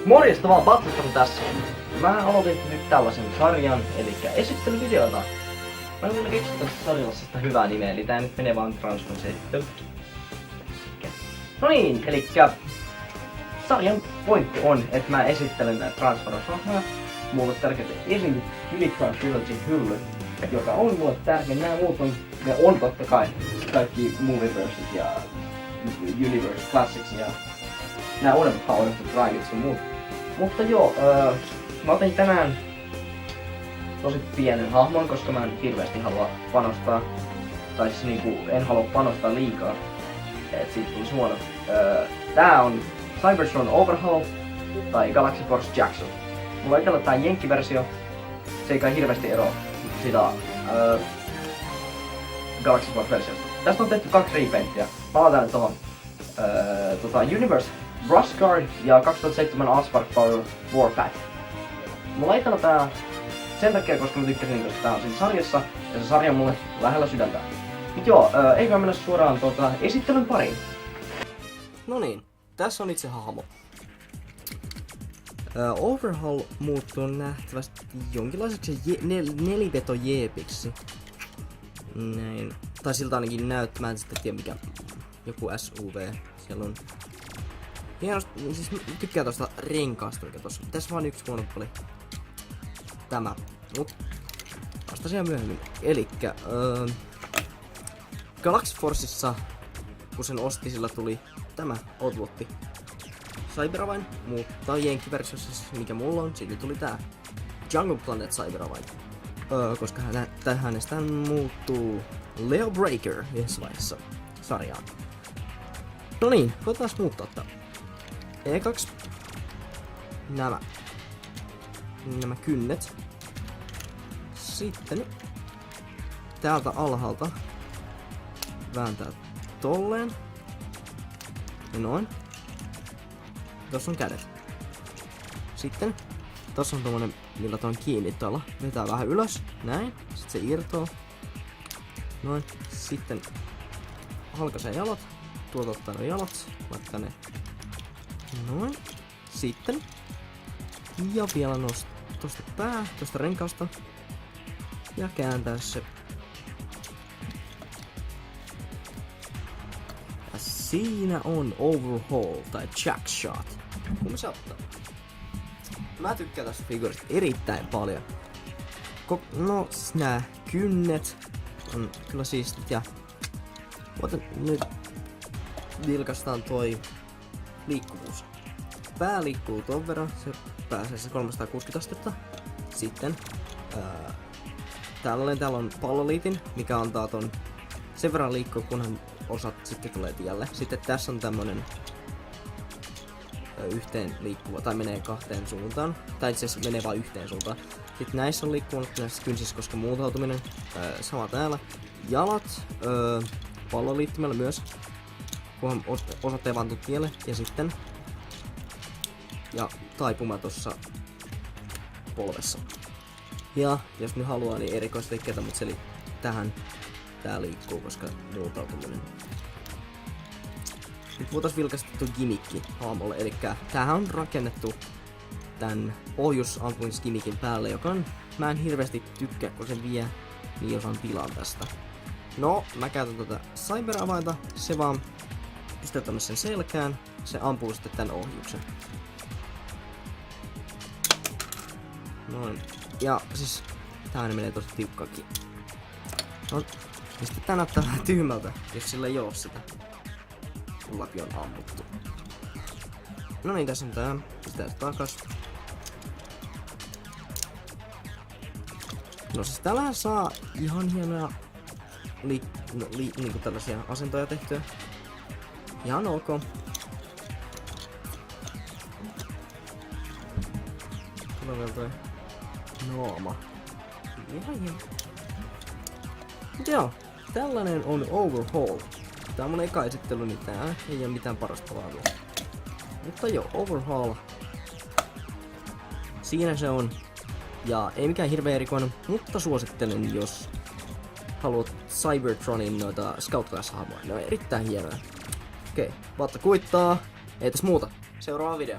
Morjesta vaan, Battlestorm tässä. Mä aloitin nyt tällaisen sarjan, eli esittelyvideota. Mä en kyllä keksinyt tästä sarjasta hyvää nimeä, eli tää nyt menee vaan Transformers esittely. No niin, eli sarjan pointti on, että mä esittelen näitä Transformers-hahmoja. Mulle tärkeitä Unicron Trilogy hylly, joka on mulle tärkeä. Nämä muut on totta kai kaikki Movieverset ja Universe Classics ja nää uudemmat Power of the Dragons ja muut. Mutta joo, mä otin tänään tosi pienen hahmon, koska mä en hirveästi halua panostaa. Tai siis niinku, en halua panostaa liikaa. Et siitä tulisi huono. Tää on Cybertron Overhaul tai Galaxy Force Jackson. Mulla on itsellä tää jenkkiversio. Se ei kai hirveästi eroa sitä Galaxy Force-versiosta. Tästä on tehty 2 repaintia. Palataan nyt tohon Universe Brusguard ja 2007 Allspark Power Warpath. Mulla on itsellä tää sen takia, koska mä tykkäsin, koska tää on siinä sarjassa ja se sarja on mulle lähellä sydäntä. Mut joo, eikä mennä suoraan esittelyn pariin. No niin, tässä on itse hahmo. Overhaul muuttuu nähtävästi jonkinlaiseksi neliveto-jeepiksi. Näin. Tai siltä ainakin näyttää, mä en sitten tiedä mikä joku SUV siellä on. Hienosti, siis tykkään tosta renkaasta, mikä tossa. Tässä vaan yksi huono puoli. Tämä. Mut vasta siellä myöhemmin. Elikkä Galaxy Forceissa, kun sen osti, sillä tuli tämä Outlotti Cyberavain, mutta jenkkiversiossa, mikä mulla on, siitä tuli tää Jungle Planet Cyberavain. Koska hänestä muuttuu Leo Breaker yhdessä vaiheessa sarjaan. No niin, koetaan muuttaa tää. Ekaksi nämä kynnet. Sitten täältä alhaalta vääntää tolleen. Ja noin. Tossa on kädet. Sitten tossa on tommonen, millä on kiinni tuolla. Vetää vähän ylös. Näin. Sitten se irtoo. Noin. Sitten halkaisee jalat. Tuolta ottaa ne jalat. Laittaa ne noin. Sitten. Ja vielä nostaa tosta pää, tosta renkaasta. Ja kääntää se. Ja siinä on Overhaul tai Jackshot. Kumpi se ottaa? Mä tykkään tästä figuurista erittäin paljon. No, nää kynnet on kyllä siistit ja nyt vilkastaan toi liikkuvuus. Pää liikkuu ton verran, se pääsee se 360 astetta. Sitten täällä on palloliitin, mikä antaa ton sen verran liikkua, kunhan osat sitten tulee tielle. Sitten tässä on tämmönen yhteen liikkuva, tai menee 2 suuntaan. Tai itse asiassa menee vain yhteen suuntaan. Sitten näissä on liikkuvat näissä kynsissä, koska muutautuminen. Sama täällä. Jalat palloliittimellä myös, kunhan osat ei vaan tuu tielle. Ja sitten taipuma tossa polvessa. Ja jos nyt haluaa, niin erikoisliikkeitä, mutta se tähän tää liikkuu, koska muutautuminen. Nyt voitais vilkaista tuo gimmikki hahmolle, eli tämähän on rakennettu tän ohjusampumisgimmikin päälle, joka on, mä en hirveästi tykkää, kun se vie niin osan tilan tästä. No, mä käytän tätä Cyberavainta, se vaan pistetään sen selkään, se ampuu sitten tän ohjuksen. Noin. Ja siis tää menee tosi tiukkaakin. No, ja sitten tää näyttää vähän tyhmältä, jos sillä ei oo sitä. Kun läpi on ammuttu. No niin, tässä on tää. Pistää se takas. No siis tällähän saa ihan hienoja niinku tällaisia asentoja tehtyä. Ihan ok. Tulee vielä toi naama. Ihan hieno. Mut joo, tällainen on Overhaul. Tää on mun eka esittely, niin tää ei oo mitään parasta laatua. Mutta joo, Overhaul. Siinä se on. Ja ei mikään hirveä erikoinen, mutta suosittelen, jos haluat Cybertronin noita Scout Class-hahmoja. Ne on erittäin hienoja. Okei, vatta kuittaa. Ei tässä muuta. Seuraava video.